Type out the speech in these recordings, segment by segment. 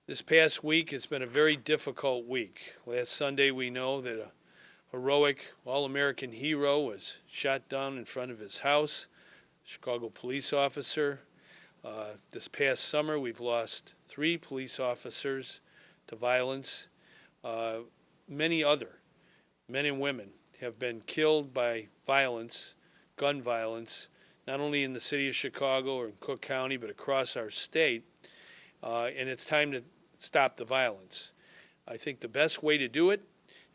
This past week has been a very difficult week. Last Sunday we know that a heroic all-American hero was shot down in front of his house, a Chicago police officer. This past summer we've lost 3 police officers to violence. Many other men and women have been killed by violence, gun violence, not only in the city of Chicago or in Cook County, but across our state. And it's time to stop the violence. I think the best way to do it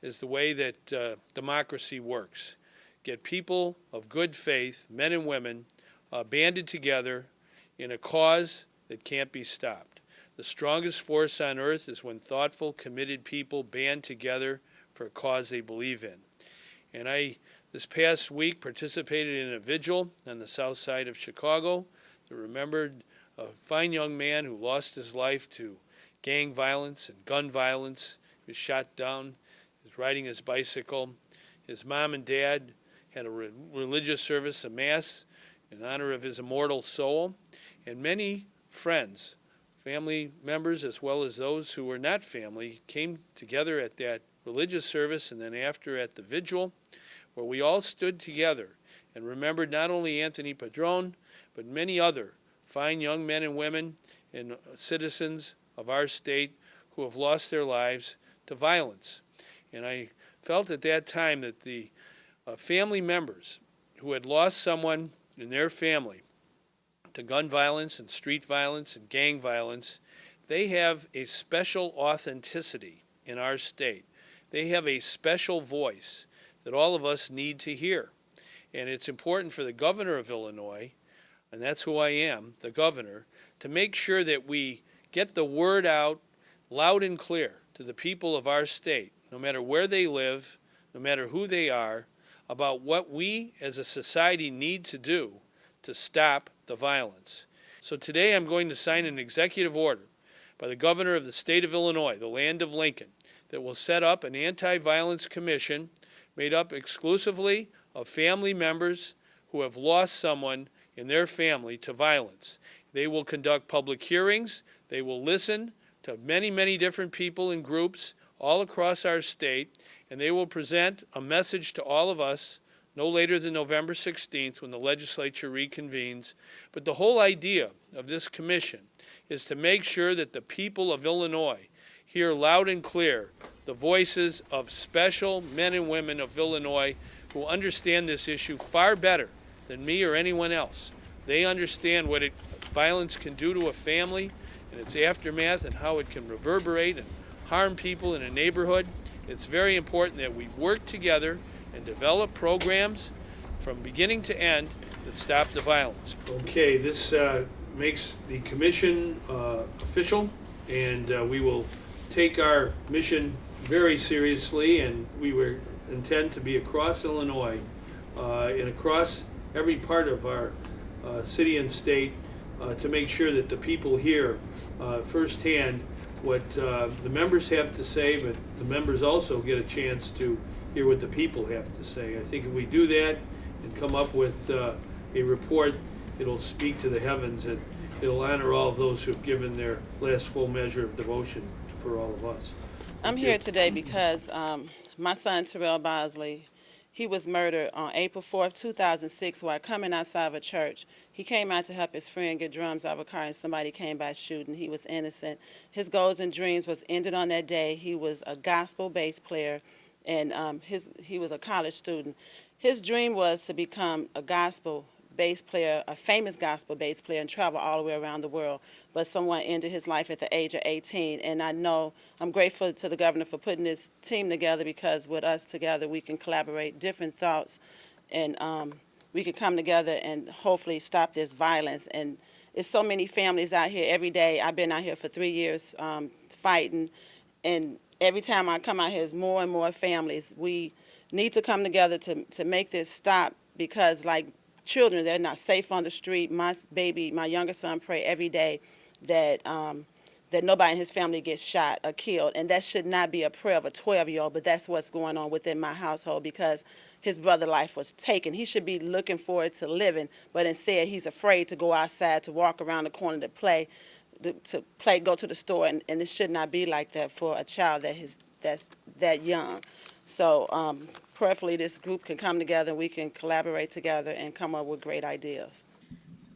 is the way that democracy works. Get people of good faith, men and women, banded together in a cause that can't be stopped. The strongest force on earth is when thoughtful, committed people band together for a cause they believe in. And I, this past week, participated in a vigil on the south side of Chicago that remembered a fine young man who lost his life to gang violence and gun violence. He was shot down. He was riding his bicycle. His mom and dad had a religious service, a mass, in honor of his immortal soul. And many friends, family members, as well as those who were not family, came together at that religious service and then after at the vigil, where we all stood together and remembered not only Anthony Padron, but many other fine young men and women and citizens of our state who have lost their lives to violence. And I felt at that time that the family members who had lost someone in their family to gun violence and street violence and gang violence, they have a special authenticity in our state. They have a special voice that all of us need to hear. And it's important for the governor of Illinois, and that's who I am, the governor, to make sure that we get the word out loud and clear to the people of our state, no matter where they live, no matter who they are, about what we as a society need to do to stop the violence. So today I'm going to sign an executive order by the governor of the state of Illinois, the land of Lincoln, that will set up an anti-violence commission made up exclusively of family members who have lost someone in their family to violence. They will conduct public hearings. They will listen to many, many different people and groups all across our state, and they will present a message to all of us no later than November 16th when the legislature reconvenes. But the whole idea of this commission is to make sure that the people of Illinois hear loud and clear the voices of special men and women of Illinois who understand this issue far better than me or anyone else. They understand what violence can do to a family and its aftermath and how it can reverberate and harm people in a neighborhood. It's very important that we work together and develop programs from beginning to end that stop the violence. Okay, this makes the commission official, and we will take our mission very seriously, and we intend to be across Illinois and across every part of our city and state to make sure that the people hear firsthand what the members have to say, but the members also get a chance to hear what the people have to say. I think if we do that and come up with a report, it'll speak to the heavens and it'll honor all of those who've given their last full measure of devotion for all of us. I'm here today because my son, Terrell Bosley, he was murdered on April 4th, 2006 while coming outside of a church. He came out to help his friend get drums out of a car, and somebody came by shooting. He was innocent. His goals and dreams was ended on that day. He was a gospel bass player, and he was a college student. His dream was to become a gospel bass player, a famous gospel bass player, and travel all the way around the world. But someone ended his life at the age of 18. And I know I'm grateful to the governor for putting this team together, because with us together we can collaborate different thoughts, and we can come together and hopefully stop this violence. And it's so many families out here every day. I've been out here for 3 years fighting, and every time I come out here, there's more and more families. We need to come together to make this stop, because like children, they're not safe on the street. My baby, my younger son, pray every day that that nobody in his family gets shot or killed. And that should not be a prayer of a 12-year-old, but that's what's going on within my household, because his brother's life was taken. He should be looking forward to living, but instead he's afraid to go outside, to walk around the corner to play. go to the store, and it should not be like that for a child that's that young. So prayerfully, this group can come together, and we can collaborate together and come up with great ideas.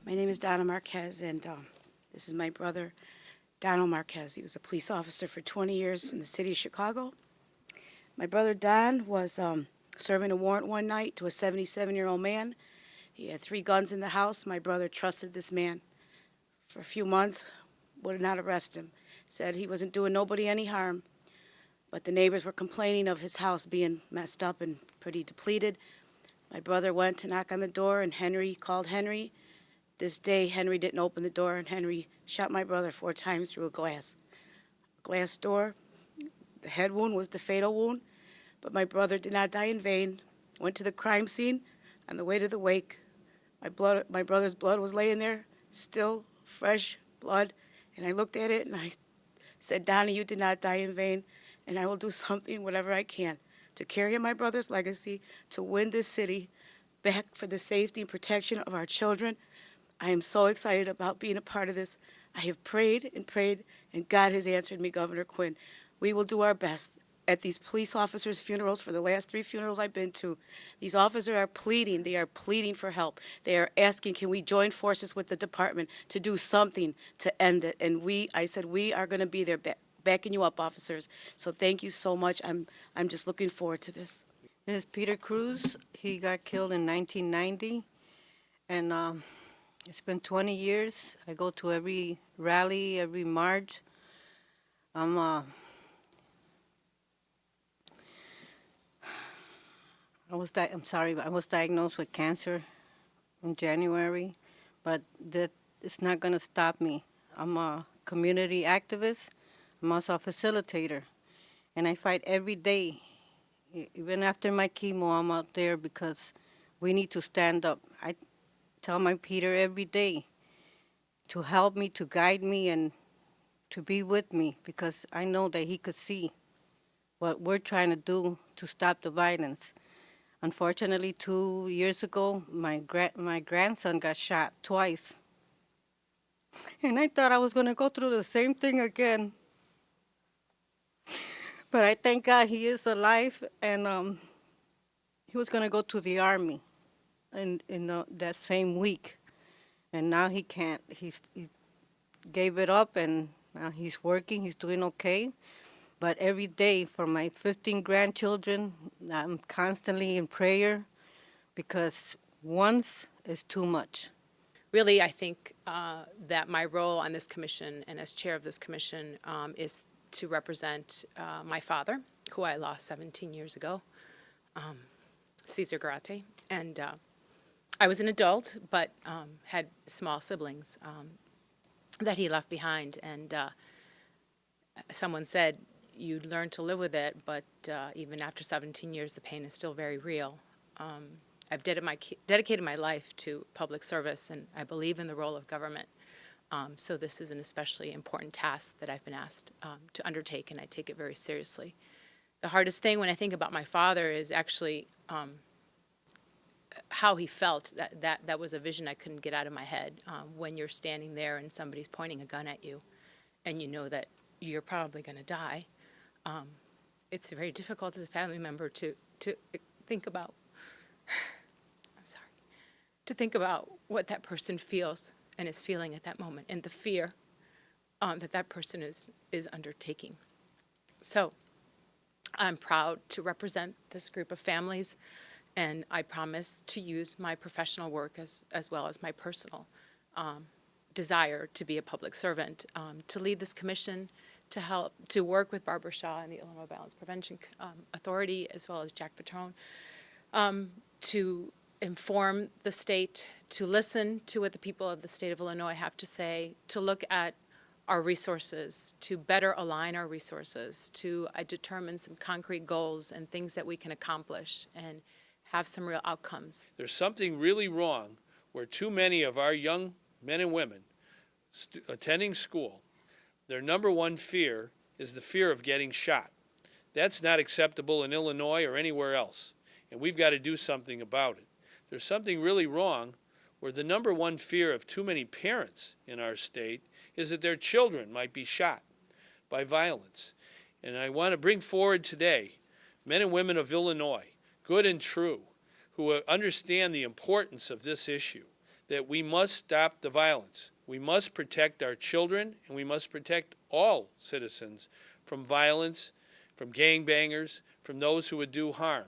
My name is Donna Marquez, and this is my brother, Donald Marquez. He was a police officer for 20 years in the city of Chicago. My brother Don was serving a warrant one night to a 77-year-old man. He had 3 guns in the house. My brother trusted this man for a few months, would not arrest him. Said he wasn't doing nobody any harm. But the neighbors were complaining of his house being messed up and pretty depleted. My brother went to knock on the door, and Henry called Henry. This day, Henry didn't open the door, and Henry shot my brother 4 times through a glass door. The head wound was the fatal wound, but my brother did not die in vain. Went to the crime scene. On the way to the wake, my brother's blood was laying there, still fresh blood, and I looked at it and I said, Donnie, you did not die in vain, and I will do something, whatever I can, to carry on my brother's legacy, to win this city back for the safety and protection of our children. I am so excited about being a part of this. I have prayed, and God has answered me, Governor Quinn. We will do our best. At these police officers' funerals, for the last 3 funerals I've been to, these officers are pleading. They are pleading for help. They are asking, can we join forces with the department to do something to end it? And I said, we are going to be there backing you up, officers. So thank you so much. I'm just looking forward to this. This is Peter Cruz. He got killed in 1990, and it's been 20 years. I go to every rally, every march. I'm sorry, I was diagnosed with cancer in January, but that it's not going to stop me. I'm a community activist. I'm also a facilitator, and I fight every day. Even after my chemo, I'm out there because we need to stand up. I tell my Peter every day to help me, to guide me, and to be with me, because I know that he could see what we're trying to do to stop the violence. Unfortunately, 2 years ago, my grandson got shot twice. And I thought I was going to go through the same thing again. But I thank God he is alive, and he was going to go to the Army in that same week. And now he can't. He gave it up, and now he's working. He's doing okay. But every day for my 15 grandchildren, I'm constantly in prayer, because once is too much. Really, I think that my role on this commission and as chair of this commission is to represent my father, who I lost 17 years ago, Cesar Garate. And I was an adult, but had small siblings that he left behind. And someone said, you learn to live with it, but even after 17 years, the pain is still very real. I've dedicated my life to public service, and I believe in the role of government. So this is an especially important task that I've been asked to undertake, and I take it very seriously. The hardest thing when I think about my father is actually how he felt. That was a vision I couldn't get out of my head. When you're standing there and somebody's pointing a gun at you, and you know that you're probably going to die, it's very difficult as a family member to think about. To think about what that person feels and is feeling at that moment, and the fear that person is undertaking. So I'm proud to represent this group of families, and I promise to use my professional work as well as my personal desire to be a public servant, to lead this commission, to help, to work with Barbara Shaw and the Illinois Violence Prevention Authority, as well as Jack Petrone, to inform the state, to listen to what the people of the state of Illinois have to say, to look at our resources, to better align our resources, to determine some concrete goals and things that we can accomplish and have some real outcomes. There's something really wrong where too many of our young men and women attending school, their number one fear is the fear of getting shot. That's not acceptable in Illinois or anywhere else, and we've got to do something about it. There's something really wrong where the number one fear of too many parents in our state is that their children might be shot by violence. And I want to bring forward today men and women of Illinois, good and true, who understand the importance of this issue, that we must stop the violence. We must protect our children, and we must protect all citizens from violence, from gangbangers, from those who would do harm.